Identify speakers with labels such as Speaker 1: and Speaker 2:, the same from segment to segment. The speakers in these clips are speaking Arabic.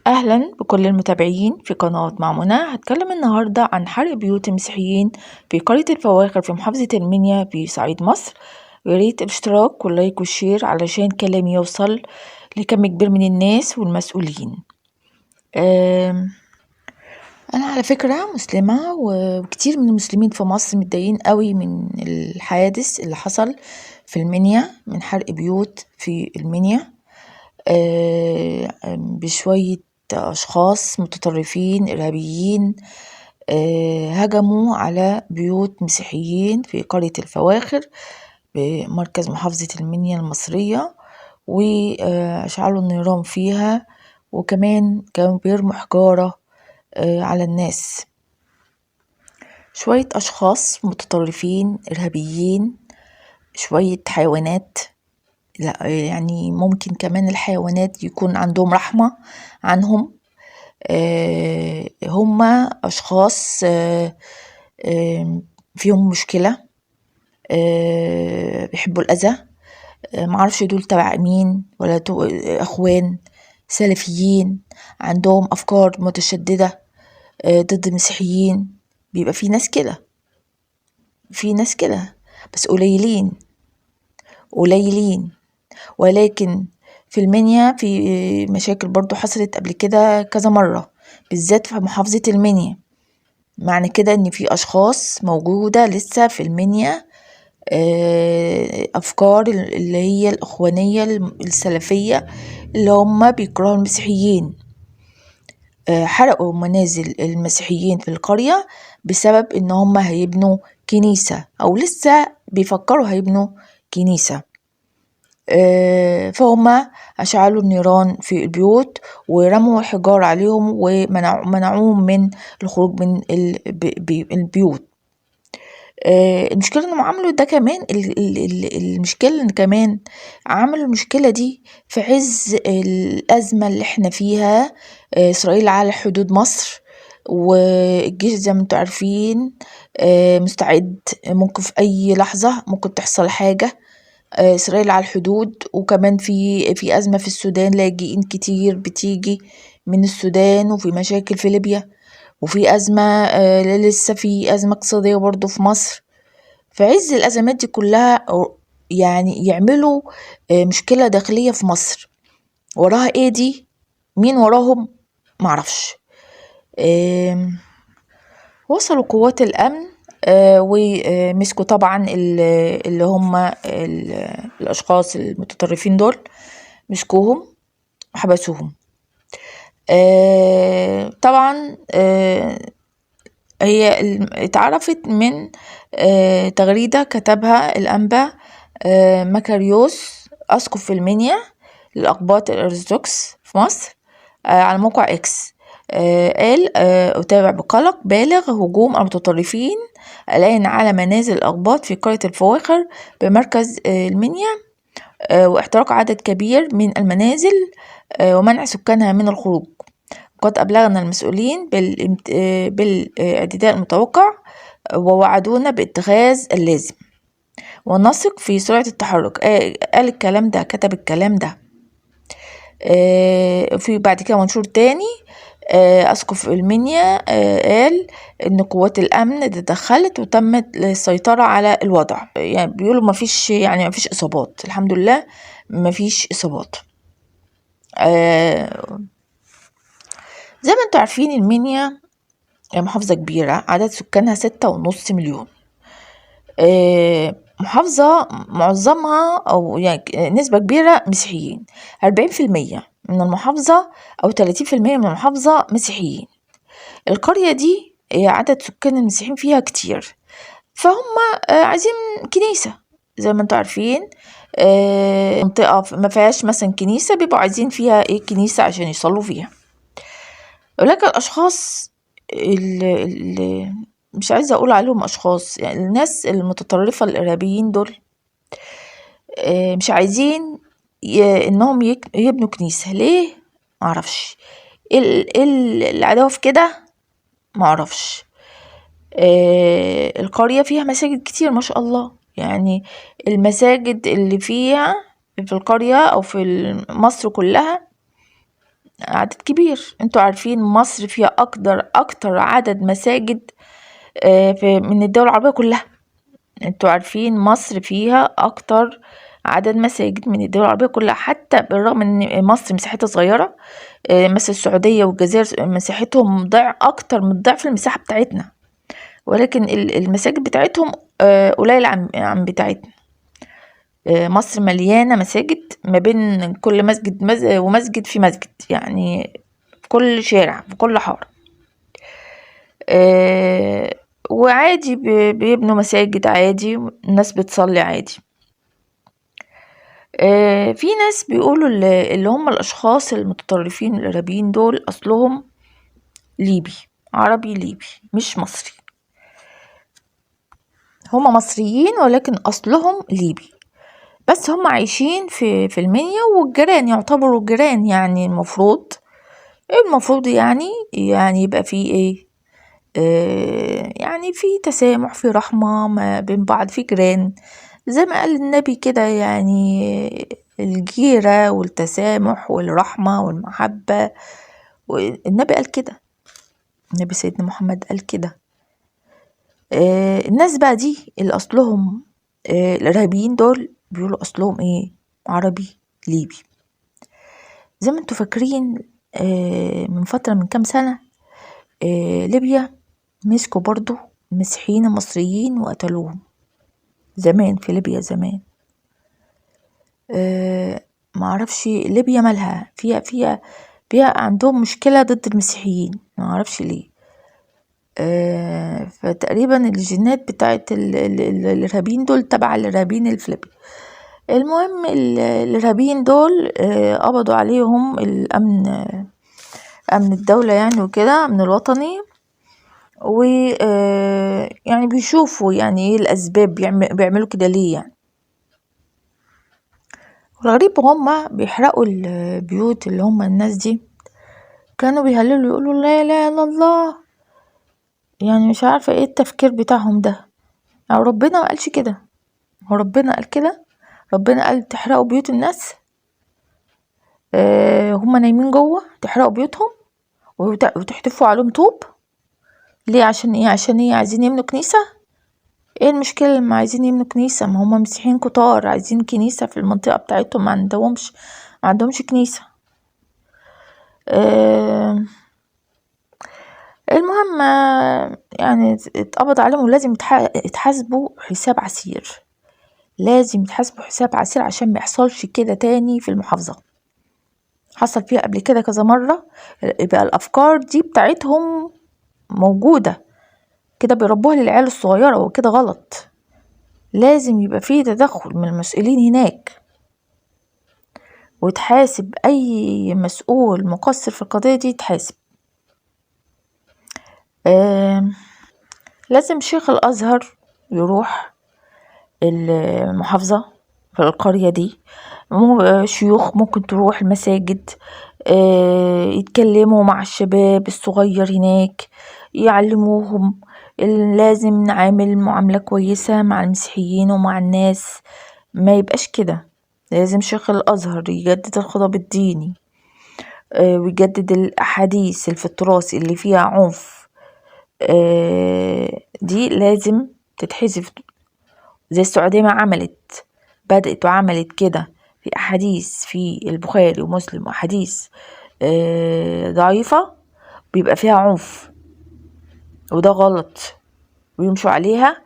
Speaker 1: أهلا بكل المتابعين في قناة مع منى. هتكلم النهاردة عن حرق بيوت المسيحيين في قرية الفواخر في محافظة المنيا في صعيد مصر. وياريت الاشتراك واللايك والشير علشان كلامي يوصل لكم كبير من الناس والمسؤولين. أنا على فكرة مسلمة، وكتير من المسلمين في مصر متضايقين قوي من الحادث اللي حصل في المنيا من حرق بيوت في المنيا بشوية أشخاص متطرفين إرهابيين هجموا على بيوت مسيحيين في قرية الفواخر بمركز محافظة المنيا المصرية، وأشعلوا النيران فيها، وكمان كانوا بيرموا حجارة على الناس. شوية أشخاص متطرفين إرهابيين، شوية حيوانات، لا يعني ممكن كمان الحيوانات يكون عندهم رحمة عنهم. هما أشخاص فيهم مشكلة، بيحبوا الأذى. معرفش دول تبع مين، ولا أخوان سلفيين عندهم أفكار متشددة ضد المسيحيين. بيبقى في ناس كده، بس قليلين، ولكن في المنيا في مشاكل برضو حصلت قبل كده كذا مرة، بالذات في محافظة المنيا. معنى كده ان في اشخاص موجودة لسه في المنيا، افكار اللي هي الاخوانية السلفية اللي هم بيكرهوا المسيحيين. حرقوا منازل المسيحيين في القرية بسبب ان هم هيبنوا كنيسة، او لسه بيفكروا هيبنوا كنيسة. فهم أشعلوا النيران في البيوت ورموا الحجار عليهم ومنعوهم من الخروج من البيوت. المشكلة انهم عملوا ده كمان، المشكلة ان كمان عملوا المشكلة دي في عز الأزمة اللي احنا فيها. إسرائيل على حدود مصر، والجيش زي ما انتم عارفين مستعد، ممكن في أي لحظة ممكن تحصل حاجة. إسرائيل على الحدود، وكمان في أزمة في السودان، لاجئين كتير بتيجي من السودان، وفي مشاكل في ليبيا، وفي أزمة لسه في أزمة اقتصادية برضو في مصر. في عز الأزمات دي كلها يعني يعملوا مشكلة داخلية في مصر. وراها ايه دي؟ مين وراهم؟ معرفش. وصلوا قوات الأمن ومسكوا طبعا اللي هم الأشخاص المتطرفين دول، مسكوهم وحبسوهم. طبعا هي اتعرفت من تغريدة كتبها الأنبا مكاريوس أسقف في المنيا للأقباط الأرثوذكس في مصر على موقع إكس. قال أتابع بقلق بالغ هجوم المتطرفين الآن على منازل الأقباط في قرية الفواخر بمركز المنيا، واحتراق عدد كبير من المنازل ومنع سكانها من الخروج. قد أبلغنا المسؤولين بالاعتداء المتوقع، ووعدونا باتخاذ اللازم، ونثق في سرعة التحرك. قال الكلام ده، كتب الكلام ده. في بعد كده منشور تاني أسقف المنيا قال إن قوات الأمن تدخلت وتمت السيطرة على الوضع. يعني بيقولوا مفيش إصابات، الحمد لله مفيش إصابات. زي ما انتوا عارفين المنيا محافظة كبيرة، عدد سكانها 6.5 مليون. محافظة معظمها أو يعني نسبة كبيرة مسيحيين، 40% من المحافظة أو 30% من المحافظة مسيحيين. القرية دي عدد سكان المسيحيين فيها كتير، فهم عايزين كنيسة. زي ما انتوا عارفين منطقة ما فيهاش مثلا كنيسة، بيبقوا عايزين فيها كنيسة عشان يصلوا فيها. ولكن الأشخاص اللي مش عايزة أقول عليهم أشخاص، يعني الناس المتطرفة الإرهابيين دول مش عايزين إنهم يبنوا كنيسة. ليه؟ معرفش. إيه العداوة في كده؟ معرفش. القرية فيها مساجد كتير ما شاء الله، يعني المساجد اللي فيها في القرية أو في مصر كلها عدد كبير. انتوا عارفين مصر فيها اكتر عدد مساجد من الدول العربية كلها. انتوا عارفين مصر فيها اكتر عدد مساجد من الدول العربية كلها، حتى بالرغم ان مصر مساحتها صغيرة. مثل السعودية والجزائر مساحتهم اكتر من ضعف المساحة بتاعتنا، ولكن المساجد بتاعتهم قليل عن بتاعتنا. مصر مليانة مساجد، ما بين كل مسجد ومسجد في مسجد، يعني في كل شارع في كل حارة. وعادي بيبنوا مساجد عادي، الناس بتصلي عادي. في ناس بيقولوا اللي هم الأشخاص المتطرفين الإرهابيين دول أصلهم ليبي، عربي ليبي مش مصري. هم مصريين ولكن أصلهم ليبي، بس هم عايشين في المنيا، والجيران يعتبروا جيران. يعني المفروض يعني يبقى في ايه، يعني في تسامح، في رحمة ما بين بعض، في جيران زي ما قال النبي كده. يعني الجيرة والتسامح والرحمة والمحبة، والنبي قال كده، النبي سيدنا محمد قال كده. الناس بقى دي اللي أصلهم الإرهابيين دول بيقولوا أصلهم ايه، عربي ليبي. زي ما انتوا فاكرين من فترة، من كام سنة ليبيا مسكوا برضو المسيحيين المصريين وقتلوهم. زمان في ليبيا زمان. معرفش ليبيا مالها، فيها عندهم مشكلة ضد المسيحيين، معرفش ليه. فتقريبا الجينات بتاعت الإرهابيين دول تبع الإرهابيين اللي في ليبيا. المهم الإرهابيين دول قبضوا عليهم الأمن، أمن الدولة يعني وكده، أمن الوطني. و يعني بيشوفوا يعني ايه الأسباب، بيعملوا كده ليه يعني. والغريب هما بيحرقوا البيوت، اللي هما الناس دي كانوا بيهللوا يقولوا لا اله الا الله. يعني مش عارفة ايه التفكير بتاعهم ده. يعني ربنا ما قالش كده، هو ربنا قال كده؟ ربنا قال تحرقوا بيوت الناس؟ هما نايمين جوه تحرقوا بيوتهم وتحتفوا عليهم طوب ليه؟ عشان ايه؟ عشان ايه؟ عايزين يبنوا كنيسة؟ ايه المشكلة لما عايزين يبنوا كنيسة؟ ما هم مسيحيين كتار عايزين كنيسة في المنطقة بتاعتهم، ما عندهمش كنيسة. المهم يعني اتقبض عليهم، ولازم يتحاسبوا حساب عسير. لازم يتحاسبوا حساب عسير عشان ما يحصلش كده تاني في المحافظة. حصل فيها قبل كده كذا مرة. يبقى الأفكار دي بتاعتهم موجودة كده، بيربوها للعيال الصغيرة، وكده غلط. لازم يبقى فيه تدخل من المسؤولين هناك، وتحاسب أي مسؤول مقصر في القضية دي، يتحاسب. لازم شيخ الأزهر يروح المحافظة في القرية دي، شيوخ ممكن تروح المساجد، يتكلموا مع الشباب الصغير هناك، يعلموهم لازم نعامل معاملة كويسة مع المسيحيين ومع الناس، ما يبقاش كده. لازم شيخ الأزهر يجدد الخطاب الديني، ويجدد الأحاديث اللي في التراث اللي فيها عنف. دي لازم تتحذف، زي السعودية ما عملت، بدأت وعملت كده في أحاديث في البخاري ومسلم، وأحاديث ضعيفة بيبقى فيها عنف، وده غلط ويمشوا عليها.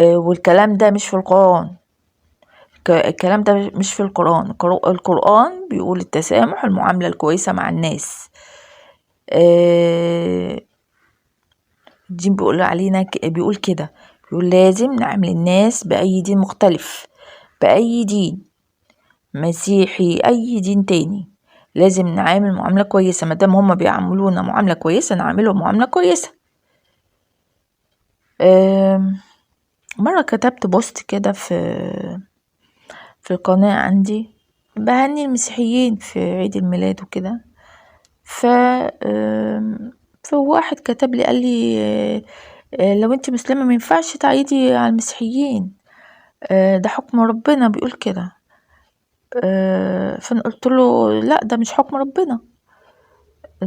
Speaker 1: والكلام ده مش في القرآن، الكلام ده مش في القرآن. القرآن بيقول التسامح، المعاملة الكويسة مع الناس. الدين بيقول علينا بيقول كده، بيقول لازم نعامل الناس بأي دين مختلف، بأي دين، مسيحي أي دين تاني، لازم نعامل معاملة كويسة. مادام هما بيعاملونا معاملة كويسة نعاملهم معاملة كويسة. مرة كتبت بوست كده في القناة عندي، بهني المسيحيين في عيد الميلاد وكده. فواحد كتب لي قال لي لو انت مسلمة مينفعش تعيدي على المسيحيين، ده حكم ربنا بيقول كده. فانا قلت له لا، ده مش حكم ربنا،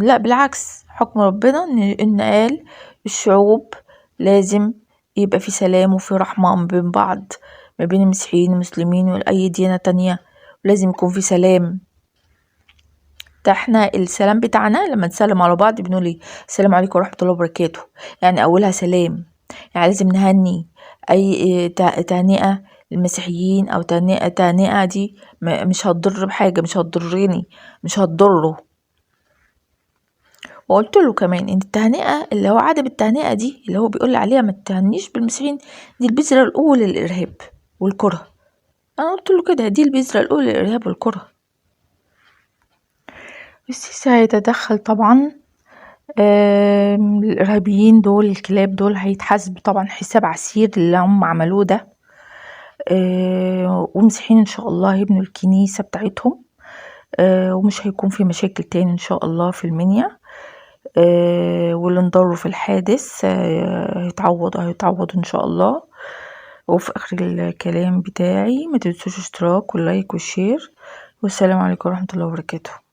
Speaker 1: لا بالعكس، حكم ربنا إن قال الشعوب لازم يبقى في سلام وفي رحمة ما بين بعض، ما بين المسيحيين والمسلمين وأي ديانة تانية، ولازم يكون في سلام. ده احنا السلام بتاعنا لما نسلم على بعض بنقول ايه؟ السلام عليكم ورحمة الله وبركاته، يعني أولها سلام. يعني لازم نهني أي تهنئة للمسيحيين أو تهنئة دي مش هتضر بحاجة، مش هتضرني، مش هتضره. وقلت له كمان ان التهنئة اللي هو عدم التهنئة دي اللي هو بيقول عليها ما تهنيش بالمسيحيين، دي البذرة الأولى للإرهاب والكره. أنا قلت له كده، دي البذرة الأولى للإرهاب والكره. السيسي هيتدخل طبعا. الإرهابيين دول، الكلاب دول هيتحاسب طبعا حساب عسير اللي هم عملوه ده. والمسيحيين إن شاء الله هيبنوا الكنيسة بتاعتهم، ومش هيكون في مشاكل تاني إن شاء الله في المنيا. واللي انضروا في الحادث هيتعوض إن شاء الله. وفي آخر الكلام بتاعي ما تنسوش اشتراك واللايك والشير، والسلام عليكم ورحمة الله وبركاته.